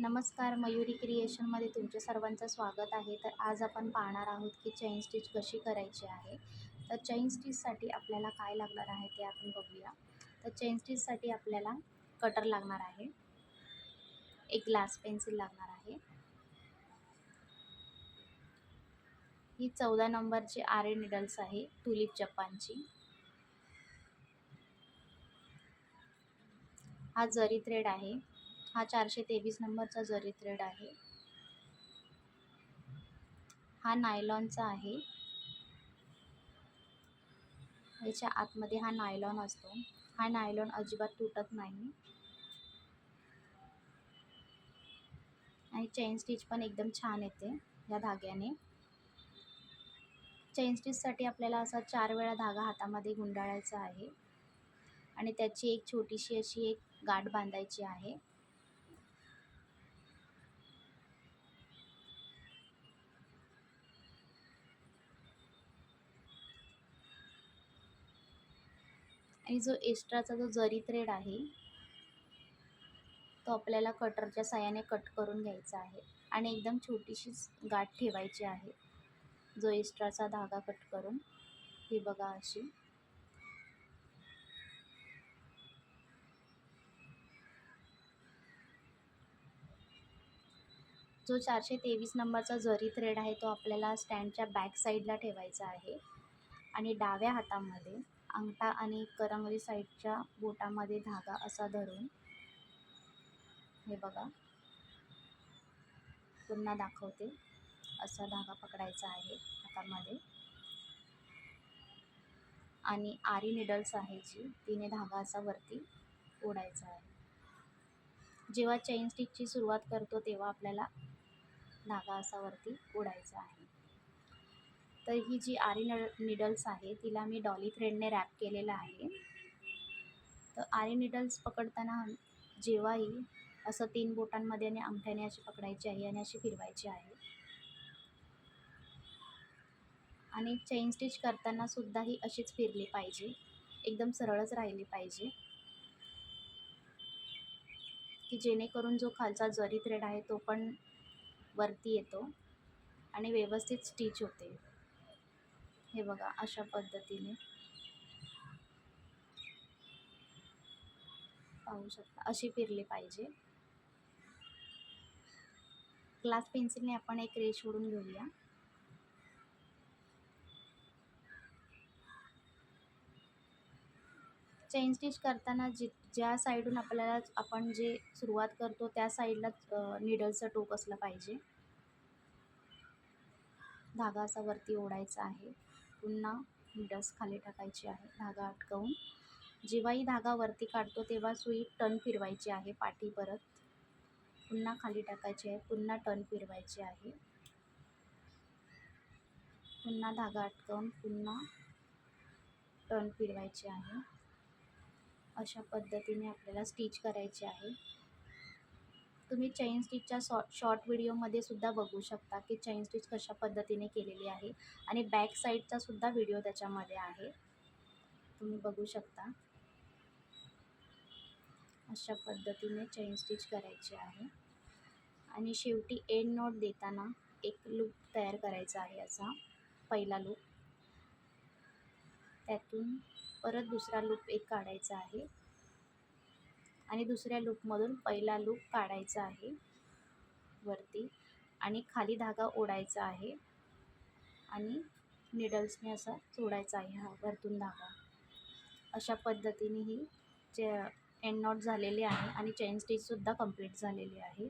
नमस्कार, मयुरी क्रिएशनमध्ये तुमचे सर्वांचं स्वागत आहे. तर आज आपण पाहणार आहोत की चेन स्टिच कशी करायची आहे. तर चेन स्टिचसाठी आपल्याला काय लागणार आहे ते आपण बघूया. तर चेन स्टिचसाठी आपल्याला कटर लागणार आहे, एक ग्लास पेन्सिल लागणार आहे, ही 14 नंबरची आरे निडल्स आहे टुलिप जपानची, हा जरी थ्रेड आहे, हा 423 नंबरचा जरी थ्रेड आहे, हा नायलॉनचा आहे, याच्या आतमध्ये हा नायलॉन असतो. हा नायलॉन अजिबात तुटत नाही आणि चेन स्टिच पण एकदम छान येते या धाग्याने. चेन स्टिचसाठी आपल्याला असा 4 वेळा धागा हातामध्ये गुंडाळायचा आहे आणि त्याची एक छोटीशी अशी एक गाठ बांधायची आहे. आणि जो एक्स्ट्राचा जो जरी थ्रेड आहे तो आपल्याला कटरच्या साहाय्याने कट करून घ्यायचा आहे आणि एकदम छोटीशीच गाठ ठेवायची आहे जो एक्स्ट्राचा धागा कट करून. ही बघा अशी. जो 423 नंबरचा जरी थ्रेड आहे तो आपल्याला स्टँडच्या बॅक साईडला ठेवायचा आहे आणि डाव्या हातामध्ये अंगठा आणि करंगळी साईडच्या बोटामध्ये धागा असा धरून, हे बघा पुन्हा दाखवते, असा धागा पकडायचा आहे हातामध्ये आणि आरी निडल्स आहे जी तिने धागा असा वरती ओढायचा आहे. जेव्हा चेन स्टिचची सुरुवात करतो तेव्हा आपल्याला धागा असा वरती ओढायचा आहे. तर ही जी आरी निडल्स आहे तिला मी डॉली थ्रेडने रॅप केलेलं आहे. तर आरी निडल्स पकडताना जेव्हाही असं 3 बोटांमध्ये आणि अंगठ्याने अशी पकडायची आहे आणि अशी फिरवायची आहे. आणि चेन स्टिच करताना सुद्धा ही अशीच फिरली पाहिजे, एकदम सरळच राहिली पाहिजे, की जेणेकरून जो खालचा जरी थ्रेड आहे तो पण वरती येतो आणि व्यवस्थित स्टिच होते. हे बघा अशा पद्धतीने पाहू शकता, अशी फिरली पाहिजे. ग्लास पेन्सिलने आपण एक रेष ओढून घेऊया. चेन स्टिच करताना ज्या साईडून आपल्याला आपण जे सुरुवात करतो त्या साईडलाच निडलचं टोक असलं पाहिजे. धागा असा वरती ओढायचा आहे, पुन्हा निडल्स खाली टाकायची आहे धागा अटकवून. जेव्हाही धागा वरती काढतो तेव्हा सुई टर्न फिरवायची आहे पाठी परत, पुन्हा खाली टाकायची आहे, पुन्हा टर्न फिरवायची आहे, पुन्हा धागा अटकवून पुन्हा टर्न फिरवायची आहे. अशा पद्धतीने आपल्याला स्टिच करायची आहे. तुम्ही चेन स्टिचच्या शॉर्ट व्हिडिओमध्ये सुद्धा बघू शकता की चेन स्टिच कशा पद्धतीने केलेली आहे आणि बॅक साईडचा सुद्धा व्हिडिओ त्याच्यामध्ये आहे, तुम्ही बघू शकता. अशा पद्धतीने चेन स्टिच करायची आहे आणि शेवटी एंड नॉट देताना एक लूप तयार करायचा आहे. असा पहिला लूप, त्यातून परत दुसरा लूप एक काढायचा आहे आणि दुसऱ्या लूपमधून पहिला लूप काढायचा आहे वरती आणि खाली धागा ओढायचा आहे आणि निडल्सने असा सोडायचा आहे हा वरतून धागा. अशा पद्धतीने ही एंड नॉट झालेली आहे आणि चेन स्टिचसुद्धा कंप्लीट झालेली आहे.